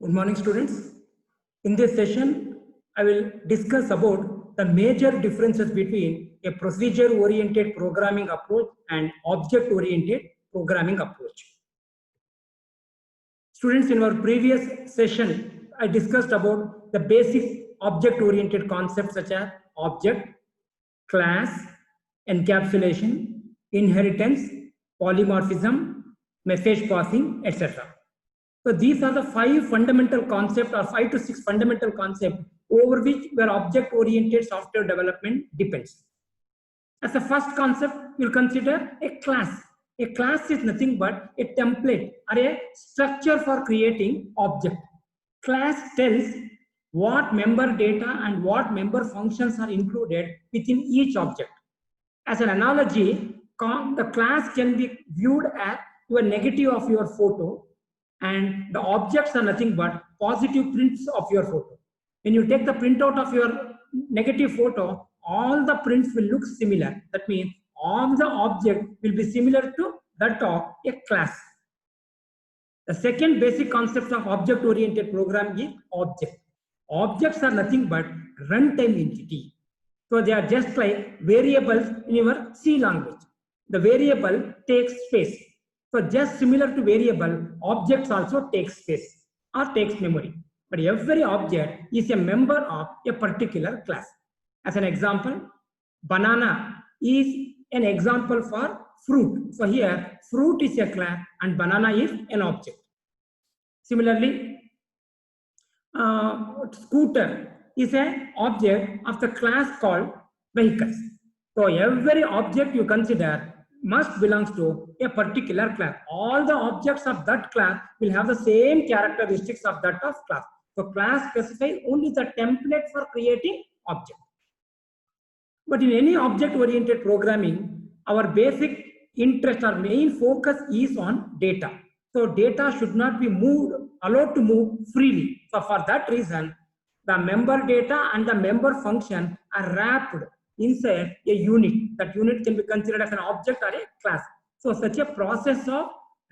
Good morning, students. In this session, I will discuss about the major differences between a procedure-oriented programming approach and object-oriented programming approach. Students, in our previous session, I discussed about the basic object-oriented concepts such as object, class, encapsulation, inheritance, polymorphism, message passing, etc. So these are the 5 fundamental concepts or 5 to 6 fundamental concepts over which where object-oriented software development depends. As the first concept, we'll consider a class. A class is nothing but a template or a structure for creating object. Class tells what member data and what member functions are included within each object. As an analogy, the class can be viewed as your negative of your photo, and the objects are nothing but positive prints of your photo. When you take the printout of your negative photo, all the prints will look similar. That means all the object will be similar to that of a class. The second basic concept of object-oriented programming is object. Objects are nothing but runtime entity. So they are just like variables in your C language. The variable takes space. So just similar to variable, objects also take space or takes memory. But every object is a member of a particular class. As an example, banana is an example for fruit. So here, fruit is a class and banana is an object. Similarly, scooter is an object of the class called vehicles. So every object you consider must belongs to a particular class. All the objects of that class will have the same characteristics of that of class. So class specifies only the template for creating object. But in any object-oriented programming, our basic interest or main focus is on data. So data should not be allowed to move freely. So for that reason, the member data and the member function are wrapped inside a unit. That unit can be considered as an object or a class. So such a process of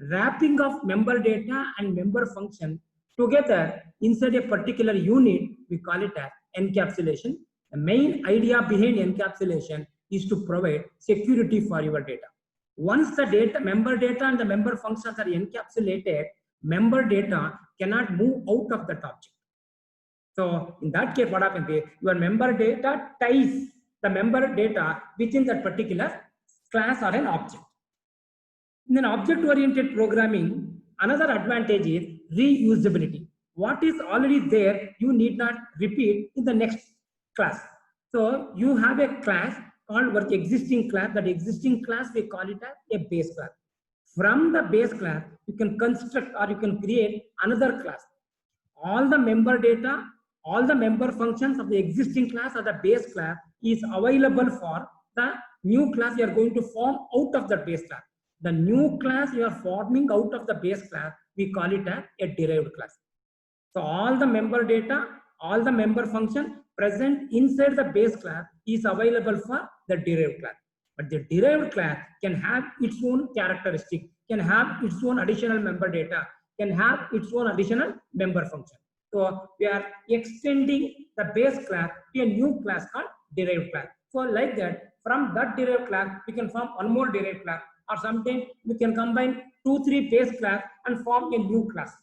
wrapping of member data and member function together inside a particular unit, we call it as encapsulation. The main idea behind encapsulation is to provide security for your data. Once the member data and the member functions are encapsulated, member data cannot move out of that object. So in that case, what happens is your member data ties the member data within that particular class or an object. In an object-oriented programming, another advantage is reusability. What is already there, you need not repeat in the next class. So you have a class called work existing class. That existing class, we call it as a base class. From the base class, you can construct or you can create another class. All the member data, all the member functions of the existing class or the base class is available for the new class you are going to form out of the base class. The new class you are forming out of the base class, we call it a derived class. So all the member data, all the member function present inside the base class is available for the derived class. But the derived class can have its own characteristic, can have its own additional member data, can have its own additional member function. So we are extending the base class to a new class called derived class. So like that, from that derived class, we can form one more derived class, or sometimes we can combine 2-3 base class and form a new class.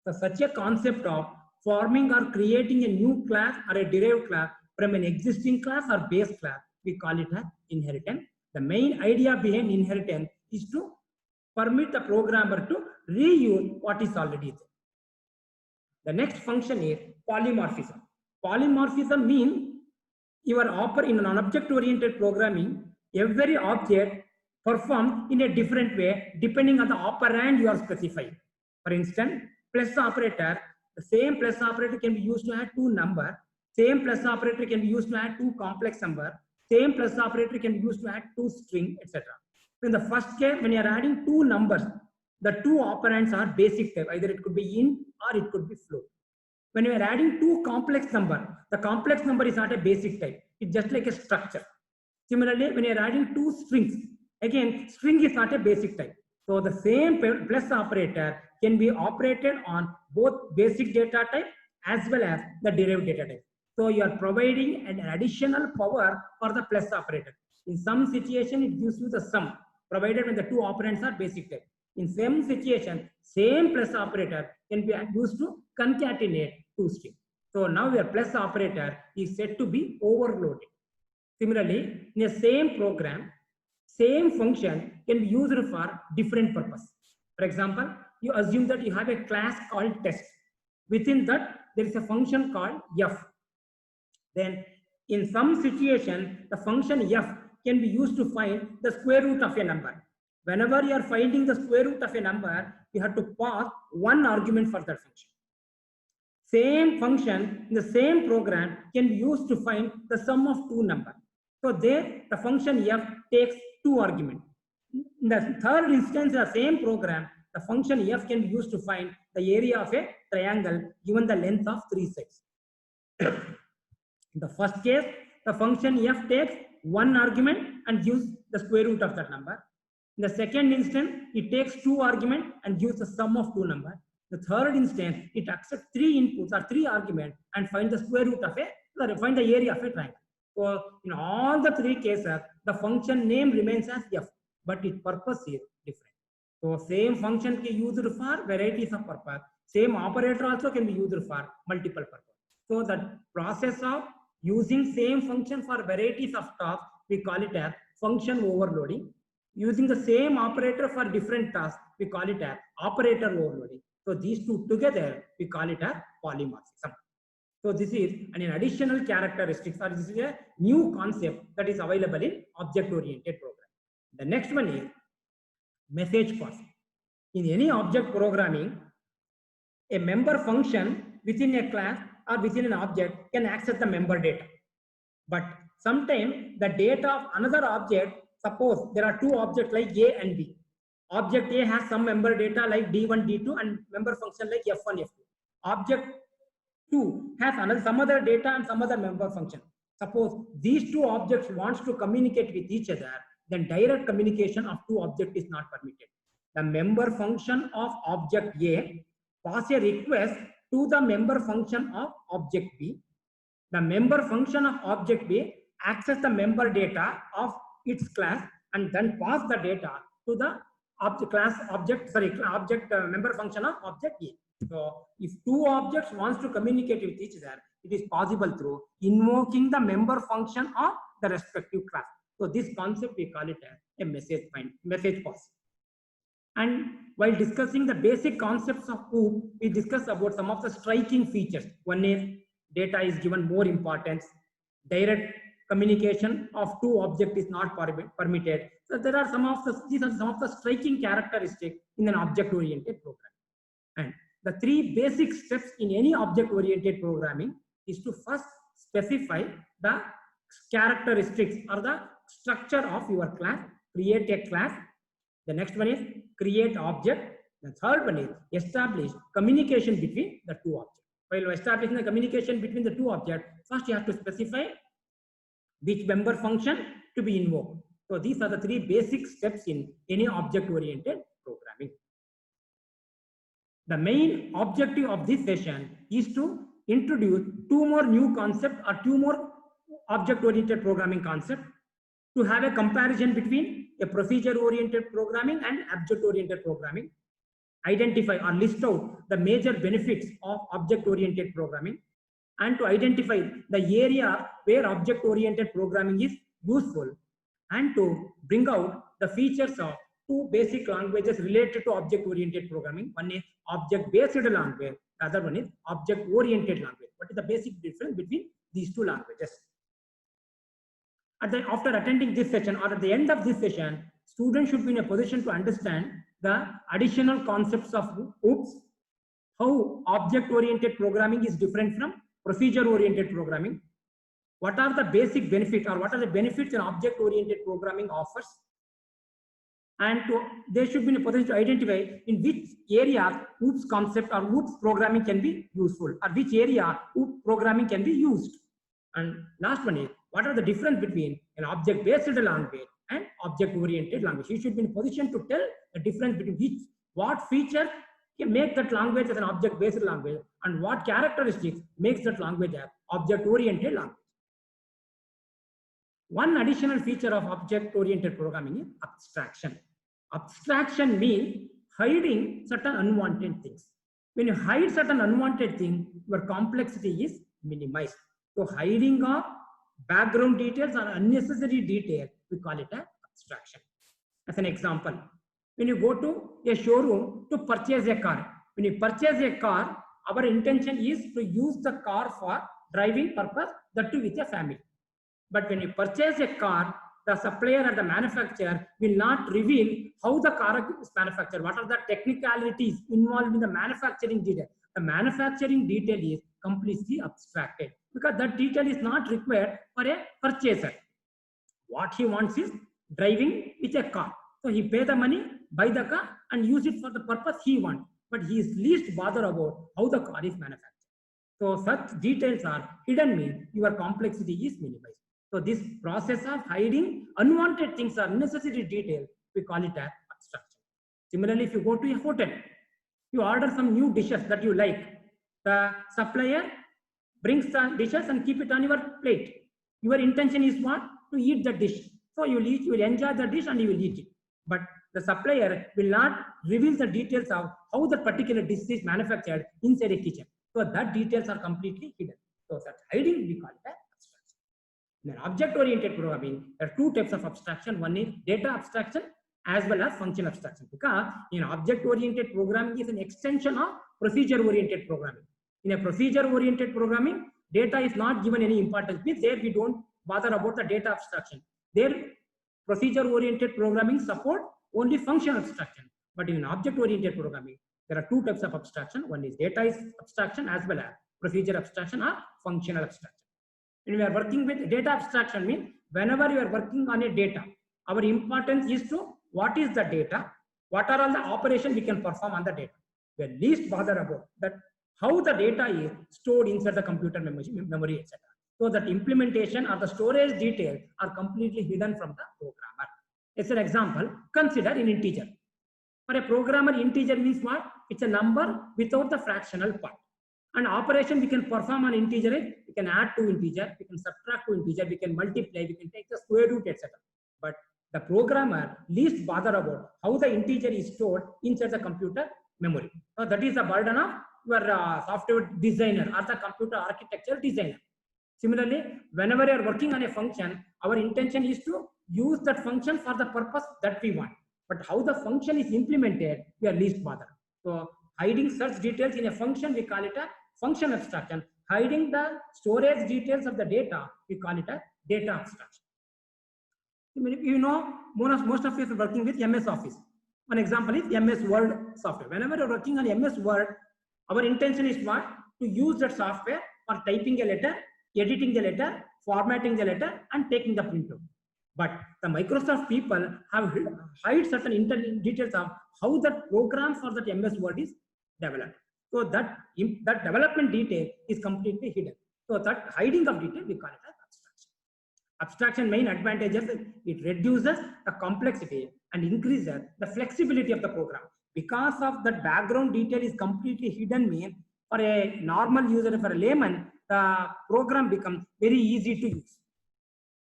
So such a concept of forming or creating a new class or a derived class from an existing class or base class, we call it as inheritance. The main idea behind inheritance is to permit the programmer to reuse what is already there. The next function is polymorphism. Polymorphism means in an object-oriented programming, every object performs in a different way depending on the operand you are specifying. For instance, plus operator, the same plus operator can be used to add 2 numbers. Same plus operator can be used to add 2 complex numbers. Same plus operator can be used to add 2 string, etc. In the first case, when you are adding 2 numbers, the 2 operands are basic type. Either it could be int or it could be float. When you are adding 2 complex numbers, the complex number is not a basic type. It's just like a structure. Similarly, when you are adding 2 strings, again, string is not a basic type. So the same plus operator can be operated on both basic data type as well as the derived data type. So you are providing an additional power for the plus operator. In some situation, it gives you the sum, provided when the two operands are basic type. In some situation, same plus operator can be used to concatenate two strings. So now your plus operator is said to be overloaded. Similarly, in the same program, same function can be used for different purpose. For example, you assume that you have a class called test. Within that, there is a function called f. Then in some situation, the function f can be used to find the square root of a number. Whenever you are finding the square root of a number, you have to pass one argument for that function. Same function in the same program can be used to find the sum of two numbers. So there, the function f takes two arguments. In the third instance, the same program, the function f can be used to find the area of a triangle given the length of three sides. In the first case, the function f takes one argument and gives the square root of that number. In the second instance, it takes two arguments and gives the sum of two numbers. The third instance, it accepts three inputs or three arguments and find the square root of find the area of a triangle. So in all the three cases, the function name remains as f, but its purpose is different. So same function can be used for varieties of purpose. Same operator also can be used for multiple purpose. So the process of using same function for varieties of tasks, we call it as function overloading. Using the same operator for different tasks, we call it as operator overloading. So these two together, we call it as polymorphism. So this is an additional characteristics, or this is a new concept that is available in object-oriented programming. The next one is message passing. In any object programming, a member function within a class or within an object can access the member data. But sometimes the data of another object, suppose there are two objects like A and B. Object A has some member data like D1, D2 and member function like F1, F2. Object 2 has some other data and some other member function. Suppose these two objects wants to communicate with each other, then direct communication of two objects is not permitted. The member function of object A pass a request to the member function of object B. The member function of object B access the member data of its class and then pass the data to the member function of object A. So if two objects wants to communicate with each other, it is possible through invoking the member function of the respective class. So this concept we call it a message pass. And while discussing the basic concepts of OOP, we discussed about some of the striking features. One is data is given more importance. Direct communication of two objects is not permitted. So there are these are some of the striking characteristics in an object-oriented program. And the three basic steps in any object-oriented programming is to first specify the characteristics or the structure of your class, create a class. The next one is create object. The third one is establish communication between the two objects. While establishing the communication between the two objects, first you have to specify which member function to be invoked. So these are the three basic steps in any object-oriented programming. The main objective of this session is to introduce two more new concepts or two more object-oriented programming concepts to have a comparison between a procedure-oriented programming and object-oriented programming, identify or list out the major benefits of object-oriented programming, and to identify the area where object-oriented programming is useful, and to bring out the features of two basic languages related to object-oriented programming. One is object-based language, the other one is object-oriented language. What is the basic difference between these two languages? After attending this session or at the end of this session, students should be in a position to understand the additional concepts of OOPs, how object-oriented programming is different from procedure-oriented programming, what are the basic benefits or what are the benefits an object-oriented programming offers, and they should be in a position to identify in which area OOPs concept or OOPs programming can be useful, or which area OOP programming can be used. And last one is, what are the difference between an object-based language and object-oriented language. You should be in a position to tell the difference between what feature can make that language as an object-based language and what characteristics makes that language an object-oriented language. One additional feature of object-oriented programming is abstraction. Abstraction means hiding certain unwanted things. When you hide certain unwanted things, your complexity is minimized. So hiding of background details or unnecessary detail, we call it an abstraction. As an example, when you go to a showroom to purchase a car, when you purchase a car, our intention is to use the car for driving purpose, that too with a family. But when you purchase a car, the supplier or the manufacturer will not reveal how the car is manufactured, what are the technicalities involved in the manufacturing detail. The manufacturing detail is completely abstracted because that detail is not required for a purchaser. What he wants is driving with a car. So he pay the money, buy the car and use it for the purpose he wants. But he is least bothered about how the car is manufactured. So such details are hidden means your complexity is minimized. So this process of hiding unwanted things or unnecessary detail, we call it as abstraction. Similarly, if you go to a hotel, you order some new dishes that you like. The supplier brings the dishes and keep it on your plate. Your intention is what? To eat the dish. So you will enjoy the dish and you will eat it. But the supplier will not reveal the details of how the particular dish is manufactured inside a kitchen. So that details are completely hidden. So such hiding, we call it as abstraction. In object-oriented programming, there are two types of abstraction. One is data abstraction as well as function abstraction. Because in object-oriented programming is an extension of procedure-oriented programming. In a procedure-oriented programming, data is not given any importance. There we don't bother about the data abstraction. There, procedure-oriented programming support only function abstraction. But in object-oriented programming, there are two types of abstraction. One is data abstraction as well as procedure abstraction or functional abstraction. When we are working with data abstraction means whenever you are working on a data, our importance is to what is the data, what are all the operations we can perform on the data. We are least bothered about that how the data is stored inside the computer memory, etc. So that implementation or the storage details are completely hidden from the programmer. As an example, consider an integer. For a programmer, integer means what? It's a number without the fractional part. An operation we can perform on integer is we can add to integer, we can subtract to integer, we can multiply, we can take the square root, etc. But the programmer least bother about how the integer is stored inside the computer memory. So that is the burden of your software designer or the computer architecture designer. Similarly, whenever you are working on a function, our intention is to use that function for the purpose that we want. But how the function is implemented, we are least bothered. So hiding such details in a function, we call it a function abstraction. Hiding the storage details of the data, we call it a data abstraction. You know, most of us are working with MS Office. One example is MS Word software. Whenever you're working on MS Word, our intention is what? To use that software for typing a letter, editing the letter, formatting the letter, and taking the printout. But the Microsoft people have hide certain details of how the program for that MS Word is developed. So that development detail is completely hidden. So that hiding of detail, we call it as abstraction. Abstraction main advantages, it reduces the complexity and increases the flexibility of the program. Because of that background detail is completely hidden, mean for a normal user, for a layman, the program becomes very easy to use.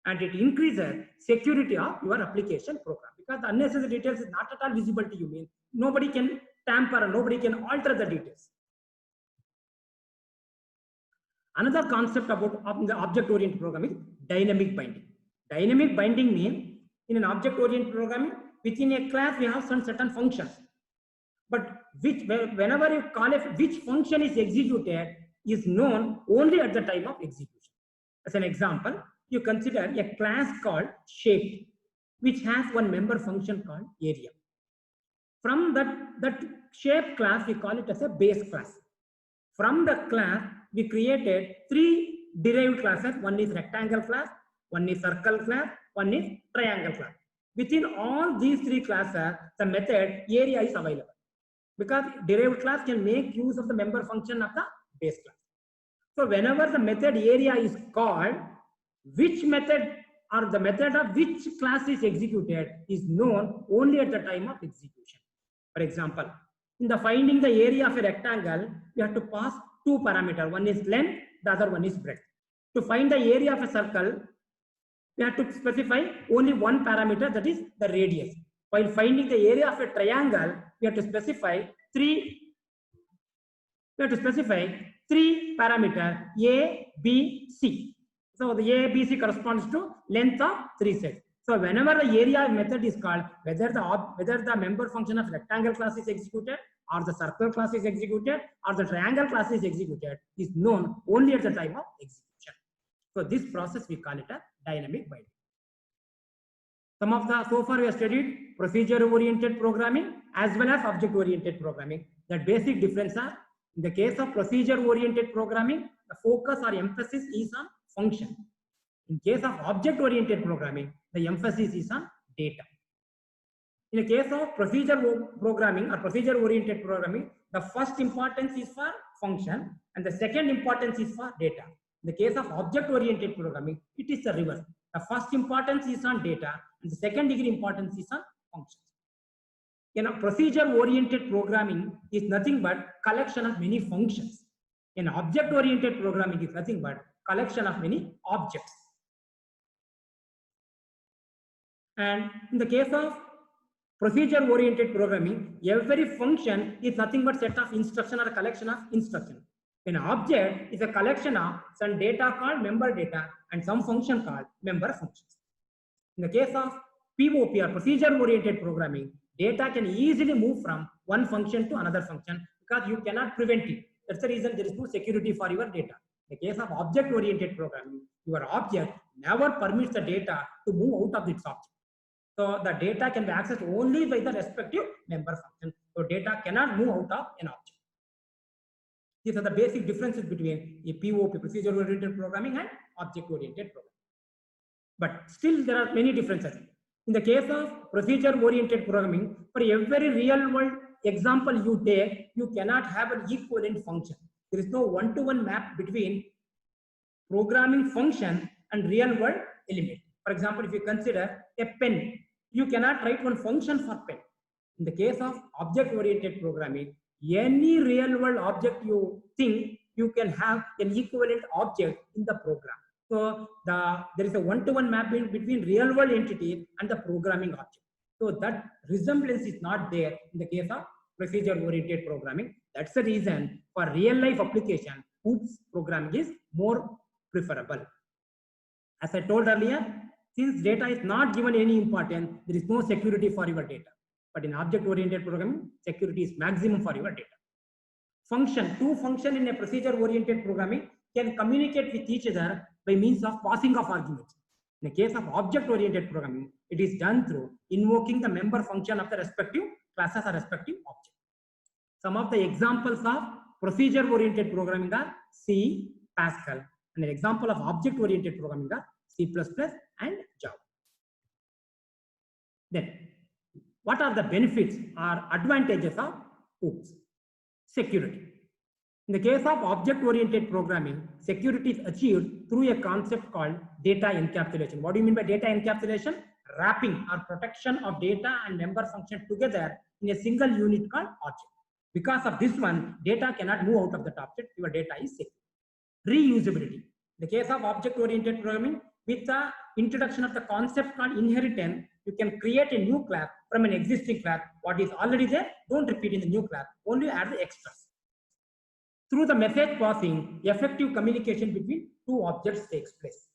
And it increases security of your application program because the unnecessary details is not at all visible to you. Mean nobody can tamper, nobody can alter the details. Another concept about the object-oriented programming is dynamic binding. Dynamic binding means in an object-oriented programming, within a class we have some certain functions. But whenever you call it, which function is executed is known only at the time of execution. As an example, you consider a class called shape, which has one member function called area. From that shape class, we call it as a base class. From the class, we created three derived classes. One is rectangle class, one is circle class, one is triangle class. Within all these three classes, the method area is available because derived class can make use of the member function of the base class. So whenever the method area is called, which method or the method of which class is executed is known only at the time of execution. For example, in the finding the area of a rectangle, we have to pass two parameters. One is length, the other one is breadth. To find the area of a circle, we have to specify only one parameter, that is the radius. While finding the area of a triangle, we have to specify three parameters A, B, C. So the A, B, C corresponds to length of three sets. So whenever the area method is called, whether the member function of rectangle class is executed, or the circle class is executed, or the triangle class is executed, is known only at the time of execution. So this process we call it a dynamic binding. So far we have studied procedure-oriented programming as well as object-oriented programming. The basic difference are, in the case of procedure-oriented programming, the focus or emphasis is on function. In case of object-oriented programming, the emphasis is on data. In the case of procedure programming or procedure-oriented programming, the first importance is for function and the second importance is for data. In the case of object-oriented programming, it is the reverse. The first importance is on data and the second degree importance is on functions. Procedure-oriented programming is nothing but collection of many functions. Object-oriented programming is nothing but collection of many objects. And in the case of procedure-oriented programming, every function is nothing but set of instruction or a collection of instructions. An object is a collection of some data called member data and some function called member functions. In the case of POP or procedure-oriented programming, data can easily move from one function to another function because you cannot prevent it. That's the reason there is no security for your data. In the case of object-oriented programming, your object never permits the data to move out of its object. So the data can be accessed only by the respective member function. So data cannot move out of an object. These are the basic differences between a POP, procedure-oriented programming, and object-oriented programming. But still, there are many differences. In the case of procedure-oriented programming, for every real-world example you take, you cannot have an equivalent function. There is no one-to-one map between programming function and real-world element. For example, if you consider a pen, you cannot write one function for pen. In the case of object-oriented programming, any real-world object you think, you can have an equivalent object in the program. So there is a one-to-one mapping between real-world entity and the programming object. So that resemblance is not there in the case of procedure-oriented programming. That's the reason for real-life application, OOPS programming is more preferable. As I told earlier, since data is not given any importance, there is no security for your data. But in object-oriented programming, security is maximum for your data. Two functions in a procedure-oriented programming can communicate with each other by means of passing of arguments. In the case of object-oriented programming, it is done through invoking the member function of the respective classes or respective object. Some of the examples of procedure-oriented programming are C, Pascal, and an example of object-oriented programming are C++ and Java. Then, what are the benefits or advantages of OOPS? Security. In the case of object-oriented programming, security is achieved through a concept called data encapsulation. What do you mean by data encapsulation? Wrapping or protection of data and member function together in a single unit called object. Because of this one, data cannot move out of that object. Your data is secure. Reusability. In the case of object-oriented programming, with the introduction of the concept called inheritance, you can create a new class from an existing class. What is already there, don't repeat in the new class, only add the extras. Through the message passing, effective communication between two objects takes place.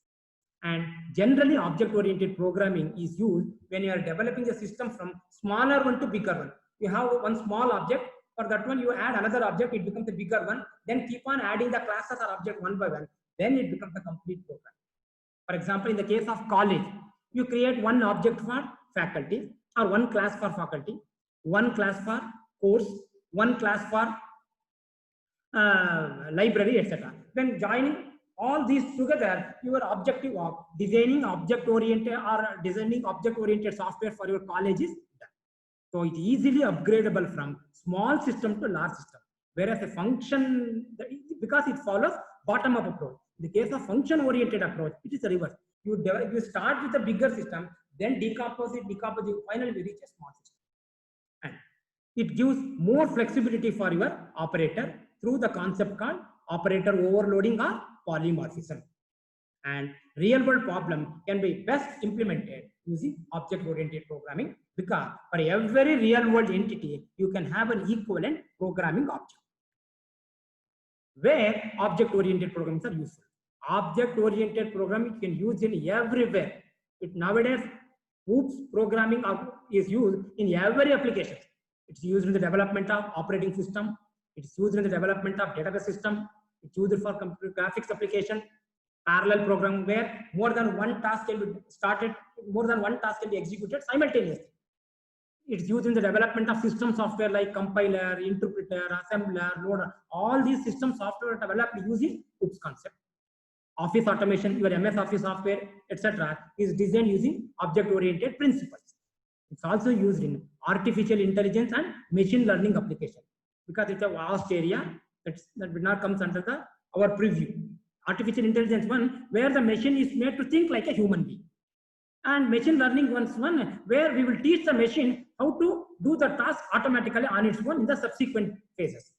And generally, object-oriented programming is used when you are developing a system from smaller one to bigger one. You have one small object, for that one you add another object, it becomes a bigger one, then keep on adding the classes or object one by one, then it becomes a complete program. For example, in the case of college, you create one object for faculty or one class for faculty, one class for course, one class for library, etc. When joining all these together, your objective of designing object-oriented software for your college is done. So it's easily upgradable from small system to large system. Whereas a function, because it follows bottom-up approach. In the case of function-oriented approach, it is a reverse. You start with a bigger system, then decompose it, finally we reach a small system. And it gives more flexibility for your operator through the concept called operator overloading or polymorphism. And real world problem can be best implemented using object-oriented programming, because for every real world entity, you can have an equivalent programming object where object-oriented programs are useful. Object-oriented programming you can use in everywhere. Nowadays, OOPS programming is used in every application. It's used in the development of operating system. It's used in the development of database system. It's used for computer graphics application. Parallel programming where more than one task can be started, more than one task can be executed simultaneously. It's used in the development of system software like compiler, interpreter, assembler, loader. All these system software are developed using OOPS concept. Office automation, your MS Office software, etc., is designed using object-oriented principles. It's also used in artificial intelligence and machine learning application, because it's a vast area that will not come under our preview. Artificial intelligence one, where the machine is made to think like a human being. And machine learning one, where we will teach the machine how to do the task automatically on its own in the subsequent phases.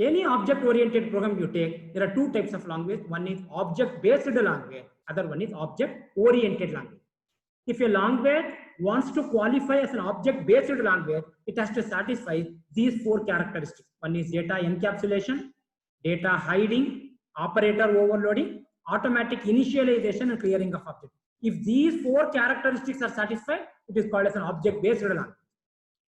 Any object-oriented program you take, there are two types of language. One is object-based language, other one is object-oriented language. If a language wants to qualify as an object-based language, it has to satisfy these four characteristics. One is data encapsulation, data hiding, operator overloading, automatic initialization and clearing of object. If these four characteristics are satisfied, it is called as an object-based language.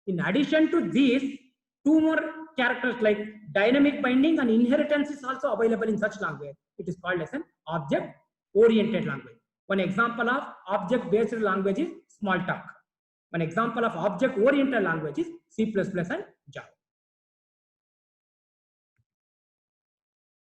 In addition to these, two more characters like dynamic binding and inheritance is also available in such language. It is called as an object-oriented language. One example of object-based language is Smalltalk. One example of object-oriented language is C++ and Java.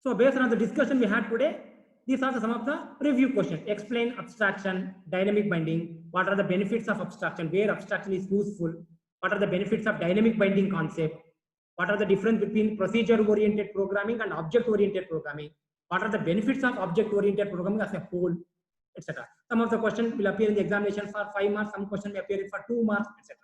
So based on the discussion we had today, these are some of the review questions. Explain abstraction, dynamic binding. What are the benefits of abstraction? Where abstraction is useful? What are the benefits of dynamic binding concept? What are the difference between procedure-oriented programming and object-oriented programming? What are the benefits of object-oriented programming as a whole, etc. Some of the questions will appear in the examination for 5 marks. Some questions may appear for 2 marks, etc.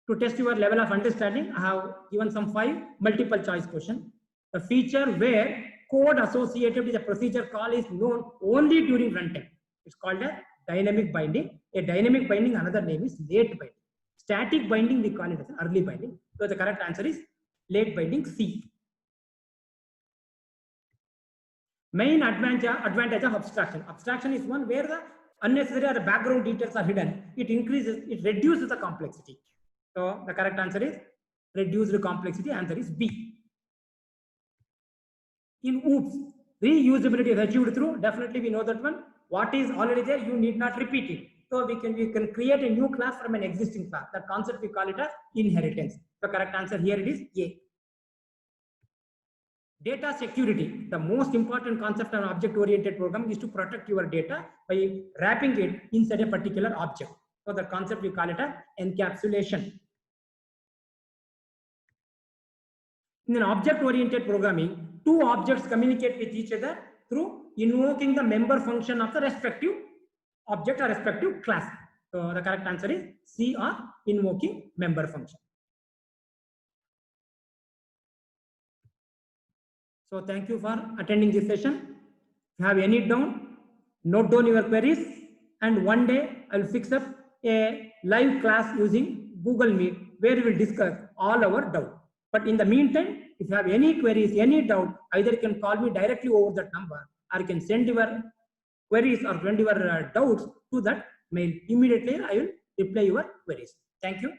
To test your level of understanding, I have given some 5 multiple choice questions. The feature where code associated with a procedure call is known only during runtime. It's called a dynamic binding. A dynamic binding, another name is late binding. Static binding, we call it as an early binding. So the correct answer is late binding, C. Main advantage of abstraction. Abstraction is one where the unnecessary or the background details are hidden. It reduces the complexity. So the correct answer is reduced complexity. Answer is B. In OOPS, reusability is achieved through, definitely we know that one. What is already there, you need not repeat it. So we can create a new class from an existing class. That concept we call it as inheritance. The correct answer here it is A. Data security. The most important concept of object-oriented programming is to protect your data by wrapping it inside a particular object. So the concept we call it as encapsulation. In an object-oriented programming, two objects communicate with each other through invoking the member function of the respective object or respective class. So the correct answer is C, or invoking member function. So thank you for attending this session. If you have any doubt, note down your queries, and one day I will fix up a live class using Google Meet where we will discuss all our doubts. But in the meantime, if you have any queries, any doubt, either you can call me directly over that number, or you can send your queries or send your doubts to that mail. Immediately I will reply your queries. Thank you.